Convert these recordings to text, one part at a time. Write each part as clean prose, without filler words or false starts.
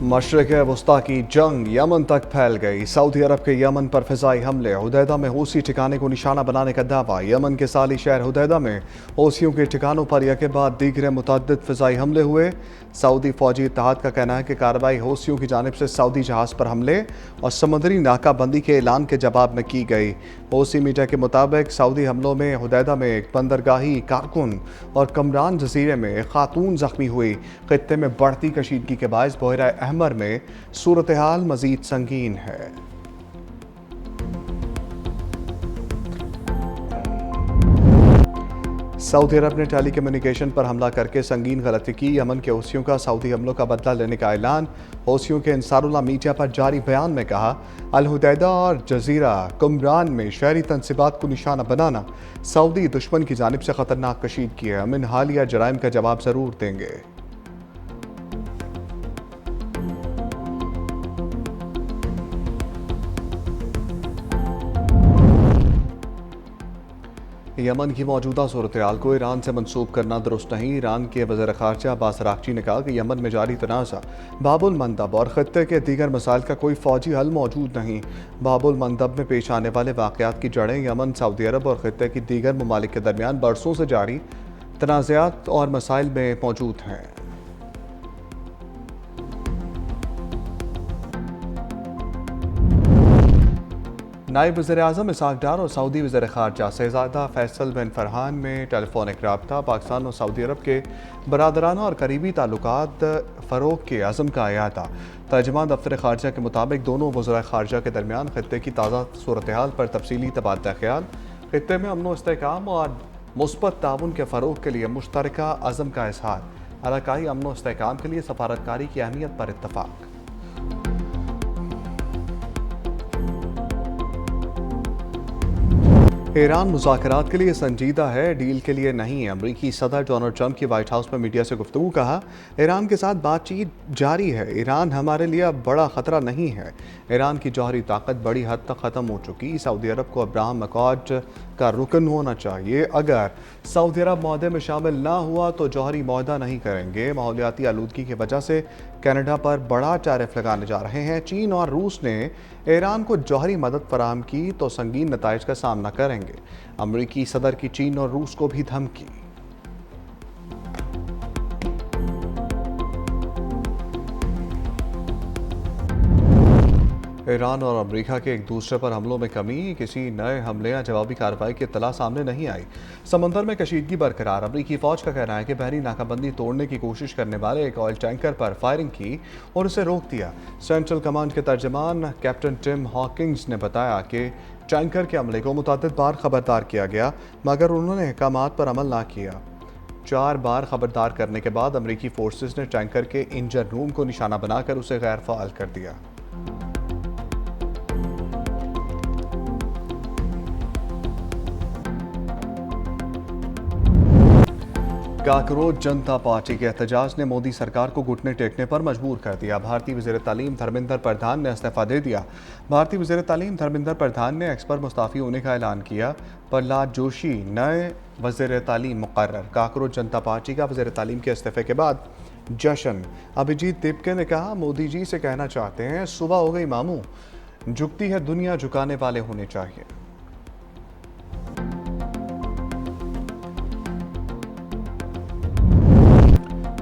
मशरक़ वस्ता की जंग यमन तक फैल गई। सऊदी अरब के यमन पर फ़िज़ाई हमले, हुदैदा में हूसी ठिकाने को निशाना बनाने का दावा। यमन के साली शहर हुदैदा में हूसियों के ठिकानों पर यके बाद दीगरे मुतअद्दिद फ़िज़ाई हमले हुए। सऊदी फ़ौजी इत्तेहाद का कहना है कि कार्रवाई हूसियों की जानिब से सऊदी जहाज़ पर हमले और समुद्री नाकाबंदी के ऐलान के जवाब में की गई। हूसी मीडिया के मुताबिक सऊदी हमलों में हुदैदा में एक बंदरगाही कारकुन और कमरान जजीरे में एक खातून जख्मी हुई। खित्ते में बढ़ती कशीदगी के बायस बहरा अहमर में सूरत हाल मजीद संगीन है। सऊदी अरब ने टेली कम्युनिकेशन पर हमला करके संगीन गलती की। यमन के हूसियों का सऊदी हमलों का बदला लेने का ऐलान। हूसियों के अंसारुल्लाह मीडिया पर जारी बयान में कहा, अल हुदैदा और जजीरा कुमरान में शहरी तनसीबात को निशाना बनाना सऊदी दुश्मन की जानिब से खतरनाक कशीदगी है। हम इन हालिया जराइम का जवाब जरूर देंगे। यमन की मौजूदा सूरत हाल को ईरान से मनसूब करना दुरुस्त नहीं। ईरान के वज़ीर ख़ारजा अब्बास अराग़ची ने कहा कि यमन में जारी तनाज़ा बाबुल मंदब और ख़त्ते के दीगर मसाइल का कोई फ़ौजी हल मौजूद नहीं। बाबुल मंदब में पेश आने वाले वाक़यात की जड़ें यमन, सऊदी अरब और ख़त्ते की दीगर ममालिक के दरमियान बरसों से जारी तनाज़ात और मसाइल में मौजूद हैं। नायब वज़ीर-ए-आज़म इसहाक़ डार और सऊदी वज़ीर ख़ारजा शहज़ादा फैसल बिन फरहान में टेलीफोनिक रब्ता पाकिस्तान और सऊदी अरब के बरादराना और करीबी ताल्लुकात फ़रोग़ के अज़्म का अयादा। तर्जुमान दफ्तर ख़ारजा के मुताबिक दोनों वज़राए ख़ारजा के दरमियान ख़त्ते की ताज़ा सूरत हाल पर तफसीली तबादला ख्याल, ख़त्ते में अमन व इस्तेहकाम और मुस्बत ताउन के फ़रोग़ के लिए मुश्तरका अज़्म का इज़हार। इलाक़ाई अमन व इस्तेहकाम के लिए सफ़ारतकारी की अहमियत पर इत्तफ़ाक़। ईरान मुज़ाकरात के लिए संजीदा है, डील के लिए नहीं। अमरीकी सदर डोनाल्ड ट्रंप की वाइट हाउस में मीडिया से गुफ्तगू। कहा, ईरान के साथ बातचीत जारी है। ईरान हमारे लिए अब बड़ा ख़तरा नहीं है। ईरान की जौहरी ताकत बड़ी हद तक ख़त्म हो चुकी। सऊदी अरब को अब्राहम अकॉर्ड का रुकन होना चाहिए। अगर सऊदी अरब मुआहदे में शामिल ना हुआ तो जौहरी मुआहदा नहीं करेंगे। माहौलियाती आलूदगी की वजह से कनाडा पर बड़ा टैरिफ लगाने जा रहे हैं। चीन और रूस ने ईरान को जौहरी मदद फराहम की तो संगीन नताइज का सामना करेंगे। अमरीकी सदर की चीन और रूस को भी धमकी। ईरान और अमेरिका के एक दूसरे पर हमलों में कमी, किसी नए हमले या जवाबी कार्रवाई की इत्तला सामने नहीं आई। समंदर में कशीदगी बरकरार। अमेरिकी फौज का कहना है कि बहरी नाकाबंदी तोड़ने की कोशिश करने वाले एक ऑयल टैंकर पर फायरिंग की और उसे रोक दिया। सेंट्रल कमांड के तर्जमान कैप्टन टिम हॉकिंग्स ने बताया कि टैंकर के अमले को मुतअद्दिद बार खबरदार किया गया मगर उन्होंने अहकामात पर अमल ना किया। 4 बार खबरदार करने के बाद अमेरिकी फोर्सेस ने टैंकर के इंजन रूम को निशाना बनाकर उसे गैर फ़ाल कर दिया। काकरोच जनता पार्टी के एहतजाज ने मोदी सरकार को घुटने टेकने पर मजबूर कर दिया। भारतीय वज़ीर तालीम धर्मेंद्र प्रधान ने इस्तीफ़ा दे दिया। भारतीय वज़ीर तालीम धर्मेंद्र प्रधान ने एक्स पर मुस्ताफ़ी होने का ऐलान किया। प्रहलाद जोशी नए वज़ीर तालीम मुकर्रर। काकरोच जनता पार्टी का वज़ीर तालीम के इस्तीफ़े के बाद जश्न। अभिजीत तिपके ने कहा, मोदी जी से कहना चाहते हैं, सुबह हो गई मामू, झुकती है दुनिया, झुकाने वाले होने चाहिए।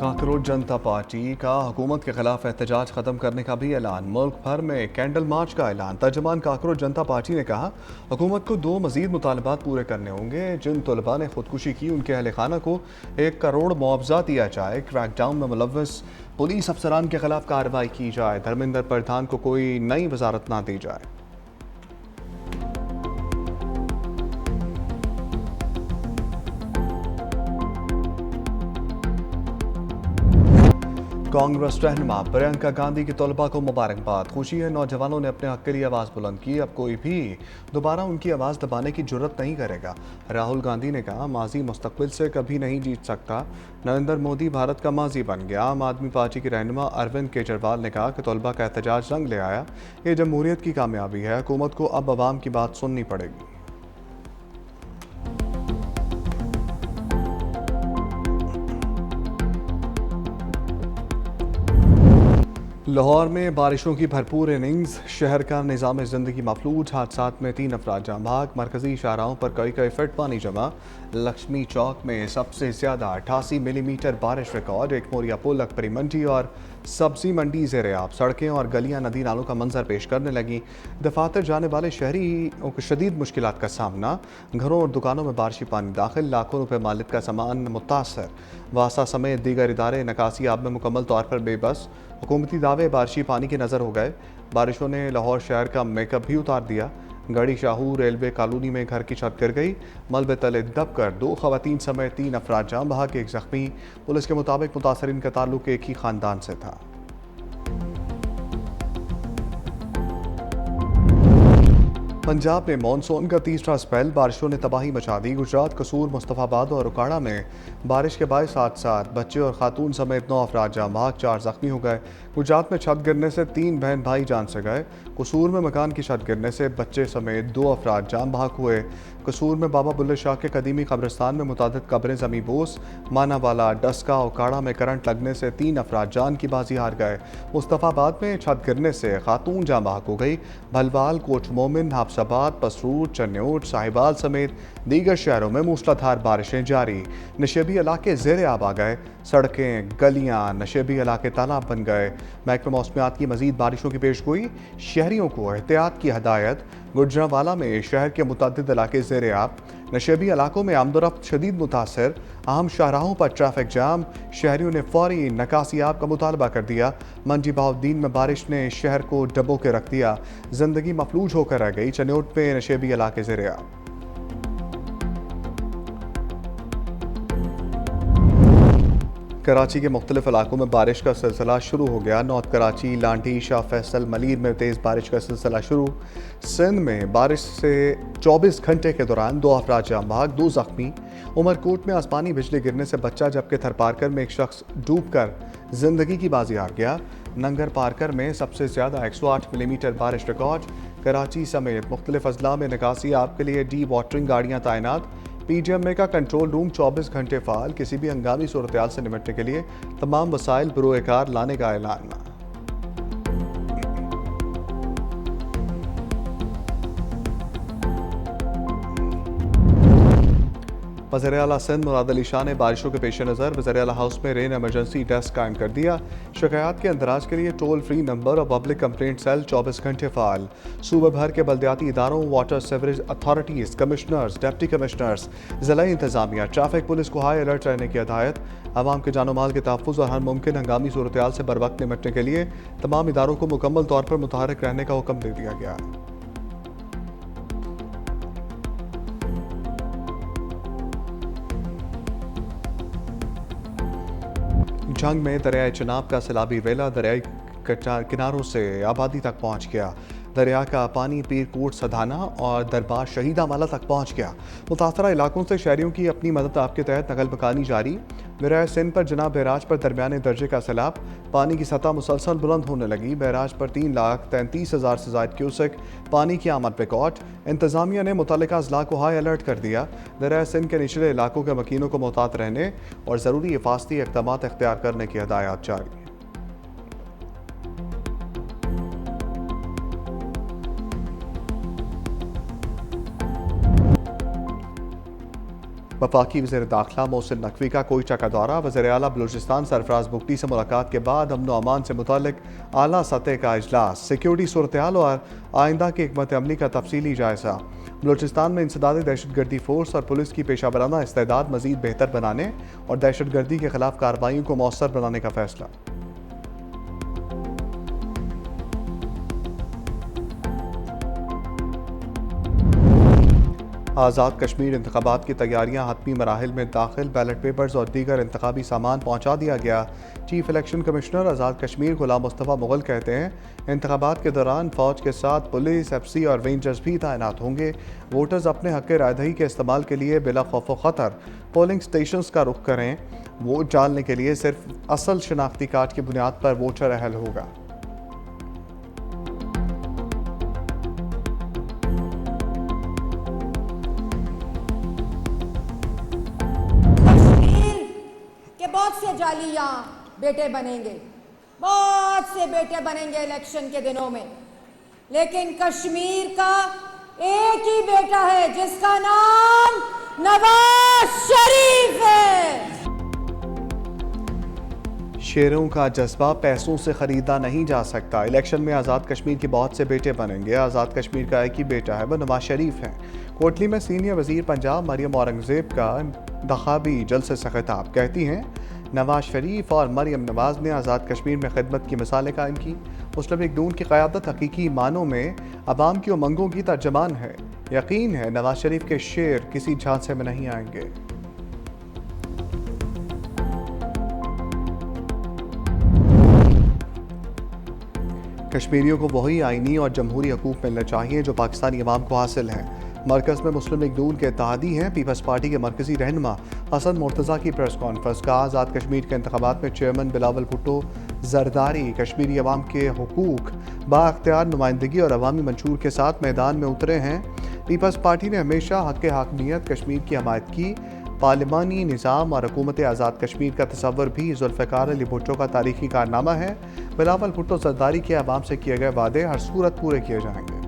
काकरोच जनता पार्टी का हुकूमत के खिलाफ एहतजाज खत्म करने का भी ऐलान। मुल्क भर में कैंडल मार्च का ऐलान। तर्जुमान काकरोच जनता पार्टी ने कहा, हुकूमत को 2 मजीद मुतालबात पूरे करने होंगे। जिन तलबा ने खुदकुशी की उनके अहल खाना को 1 करोड़ मुआवजा दिया जाए। क्रैकडाउन में मुलव्वस पुलिस अफसरान के खिलाफ कार्रवाई की जाए। धर्मेंद्र प्रधान को कोई नई वजारत ना दी जाए। कांग्रेस रहनुमा प्रियंका गांधी की तलबा को मुबारकबाद। खुशी है, नौजवानों ने अपने हक के लिए आवाज़ बुलंद की। अब कोई भी दोबारा उनकी आवाज़ दबाने की जुर्रत नहीं करेगा। राहुल गांधी ने कहा, माजी मुस्तकबिल से कभी नहीं जीत सकता। नरेंद्र मोदी भारत का माजी बन गया। आम आदमी पार्टी के रहनुमा अरविंद केजरीवाल ने कहा कि तलबा का एहतजाज रंग ले आया। ये जमहूरियत की कामयाबी है। हुकूमत को अब अवाम की बात सुननी पड़ेगी। लाहौर में बारिशों की भरपूर इनिंग्स, शहर का निज़ाम ज़िंदगी मफलूज, हादसात में 3 अफराद जाँ बहक, मरकजी शाहराहों पर कई कई फिट पानी जमा। लक्ष्मी चौक में सबसे ज़्यादा 88 मिलीमीटर बारिश रिकॉर्ड, एक मोरिया पुल, अकबरी मंडी और सब्जी मंडी ज़ेर आब, सड़कें और गलियां नदी नालों का मंजर पेश करने लगी। दफातर जाने वाले शहरियों को शदीद मुश्किलात का सामना, घरों और दुकानों में बारिशी पानी दाखिल, लाखों रुपए मालिक का सामान मुतासर। वासा समेत दीगर इदारे नकासी आब में मुकम्मल तौर पर बेबस, हुकूमती दावे बारिशी पानी के नज़र हो गए। बारिशों ने लाहौर शहर का मेकअप भी उतार दिया। गढ़ी शाहू रेलवे कॉलोनी में घर की छत गिर गई, मलबे तले दब कर 2 खवातीन समेत 3 अफराद जाँ बहक, एक जख्मी। पुलिस के मुताबिक मुतासरीन का ताल्लुक एक ही खानदान से था। पंजाब में मानसून का तीसरा स्पेल, बारिशों ने तबाही मचा दी। गुजरात, कसूर, मुस्तफाबाद और उकाड़ा में बारिश के बायस हादसात, बच्चे और खातून समेत 9 अफराद जाँ बहक, 4 जख्मी हो गए। गुजरात में छत गिरने से 3 बहन भाई जान से गए। कसूर में मकान की छत गिरने से बच्चे समेत 2 अफराद जाँ बहक हुए। कसूर में बाबा बुल्ले शाह के कदीमी कब्रिस्तान में मुतादिद कब्रें जमी बोस। मानावाला, डस्का, उकाड़ा में करंट लगने से 3 अफराद जान की बाजी हार गए। मुस्तफाबाद में छत गिरने से खातून जाँ बहक हो गई। भलवाल, कोच मोमिन, हाफसाबाद, पसरूर, चन्योट, साहिबाल समेत दीगर शहरों में मूसलाधार बारिशें जारी। नशेबी इलाके ज़ेर आब आ गए, सड़कें, गलियां, नशेबी इलाके तालाब बन गए। महकमा मौसमियात की मजीद बारिशों की पेशगोई, शहरियों को एहतियात की हदायत। गुजरांवाला में शहर के मुतअद्दिद इलाके ज़ेर आब, नशेबी इलाकों में आमदोरफ्त शदीद मुतासर, अहम शाहराहों पर ट्रैफिक जाम। शहरियों ने फौरी नकासियाब का मुतालबा कर दिया। मंडी बहाउद्दीन में बारिश ने शहर को डबो के रख दिया, जिंदगी मफलूज होकर रह गई। चन्योट में नशेबी इलाके ज़ेर आब। कराची के मुख्तलिफ इलाकों में बारिश का सिलसिला शुरू हो गया। नॉर्थ कराची, लांडी, शाह फैसल, मलीर में तेज़ बारिश का सिलसिला शुरू। सिंध में बारिश से 24 घंटे के दौरान 2 अफराद जाँ बहक, 2 जख्मी। उमरकोट में आसमानी बिजली गिरने से बच्चा जबकि थरपारकर में एक शख्स डूब कर जिंदगी की बाजी हार गया। नंगर पारकर में सबसे ज़्यादा 108 मिलीमीटर बारिश रिकॉर्ड। कराची समेत मुख्तलिफ अजला में निकासी आब के लिए डी वाटरिंग गाड़ियाँ तैनात। PGMA का कंट्रोल रूम 24 घंटे फ़ाल, किसी भी हंगामी सूरत से निपटने के लिए तमाम वसाइल बरोए कार लाने का ऐलान। वज़ीर आला सिंध मुराद अली शाह ने बारिशों के पेश नज़र वज़ीर आला हाउस में रेन एमरजेंसी डेस्क कायम कर दिया। शिकायत के अंदराज के लिए टोल फ्री नंबर और पब्लिक कंप्लेंट सेल 24 घंटे फ़ाल। सूबे भर के बल्दियाती इदारों, water sewerage authorities, commissioners, deputy commissioners, ज़िला इंतज़ामिया, ट्रैफिक पुलिस को हाई अलर्ट रहने की हदायत। आवाम के जानो माल के तहफ़्फ़ुज़ और हर मुमकिन हंगामी सूरत से बर वक्त निपटने के लिए तमाम इदारों को मुकम्मल तौर पर मुतहर्रिक रहने का हुक्म दे दिया गया। जंग में दरियाए चिनाब का सैलाबी वेला दरियाई किनारों से आबादी तक पहुंच गया। दरिया का पानी पीरकोट, सधाना और दरबार शहीदा माला तक पहुंच गया। मुतासरा इलाकों से शहरियों की अपनी मदद आपके तहत नकल मकानी जारी। बहराज सिंध पर जनाब बहराज पर दरमियाने दर्जे का सैलाब, पानी की सतह मुसलसल बुलंद होने लगी। बहराज पर 3,33,000 से ज़ायद क्यूसेक पानी की आमद रिकॉर्ड। इंतज़ामिया ने मुतल्लिका अजला को हाई अलर्ट कर दिया। बहराज सिंध के निचले इलाकों के मकीनों को मोहतात रहने और ज़रूरी हिफाजती इक़दाम इख्तियार करने की हदायत जारी। वफाकी वज़ीर दाखिला मोहसिन नकवी का कोयटा का दौरा। वज़ीर आला बलूचिस्तान सरफराज बुगटी से मुलाकात के बाद अमन व अमान से मुतालिक आला सतह का इजलास। सिक्योरिटी सूरत हाल और आइंदा की हिकमत अमली का तफसीली जायज़ा। बलूचिस्तान में इंसदादी दहशतगर्दी फोर्स और पुलिस की पेशा वराना इस्तेदाद मज़ीद बेहतर बनाने और दहशतगर्दी के खिलाफ कार्रवाइयों को मौसर बनाने का फैसला। आज़ाद कश्मीर इंतखाबात की तैयारियां हतमी मराहिल में दाखिल। बैलेट पेपर्स और दीगर इंतखाबी सामान पहुंचा दिया गया। Chief election commissioner Azad Kashmir गुलाम मुस्तफ़ा मुग़ल कहते हैं, इंतखाबात के दौरान फ़ौज के साथ पुलिस, FC और रेंजर्स भी तैनात होंगे। वोटर्स अपने हक़ रायदही के इस्तेमाल के लिए बिला खौफ ख़तर पोलिंग स्टेशंस का रुख करें। वोट डालने के लिए सिर्फ असल शनाख्ती कार्ड की बुनियाद पर वोटर अहल होगा। बहुत से जाली यहाँ बेटे बनेंगे, बहुत से बेटे बनेंगे इलेक्शन के दिनों में, लेकिन कश्मीर का एक ही बेटा है जिसका नाम नवाज शरीफ है। शेरों का जज्बा पैसों से खरीदा नहीं जा सकता। इलेक्शन में आज़ाद कश्मीर के बहुत से बेटे बनेंगे। आज़ाद कश्मीर का एक ही बेटा है, वह नवाज शरीफ है। कोटली में सीनियर वजीर पंजाब मरियम औरंगजेब का इंतखाबी जलसे से खिताब, कहती हैं नवाज शरीफ और मरियम नवाज ने आज़ाद कश्मीर में खिदमत की मिसालें कायम की। मुस्लिम लीग नून की क़यादत हकीकी मानों में अवाम की उमंगों की तर्जमान है। यकीन है नवाज शरीफ के शेर किसी झांसे में नहीं आएंगे। कश्मीरियों को वही आईनी और जमहूरी हकूक़ मिलने चाहिए जो पाकिस्तानी अवाम को हासिल हैं। मरकज़ में मुस्लिम लीग नून के इत्तेहादी हैं। पीपल्स पार्टी के मरकज़ी रहनुमा हसन मुर्तज़ा की प्रेस कॉन्फ्रेंस का आज़ाद कश्मीर के इंतखाबात में चेयरमैन बिलावल भुट्टो जरदारी कश्मीरी अवाम के हुकूक बाख्तियार नुमाइंदगी और अवामी मंशूर के साथ मैदान में उतरे हैं। पीपल्स पार्टी ने हमेशा हक़ हाकमियत कश्मीर की हमायत की। पार्लिमानी निज़ाम और हुकूमत आज़ाद कश्मीर का तसव्वुर भी जुल्फ़िकार अली भुट्टो का तारीखी कारनामा है। बिलावल भुट्टो जरदारी के अवाम से किए गए वादे हर सूरत पूरे किए जाएंगे।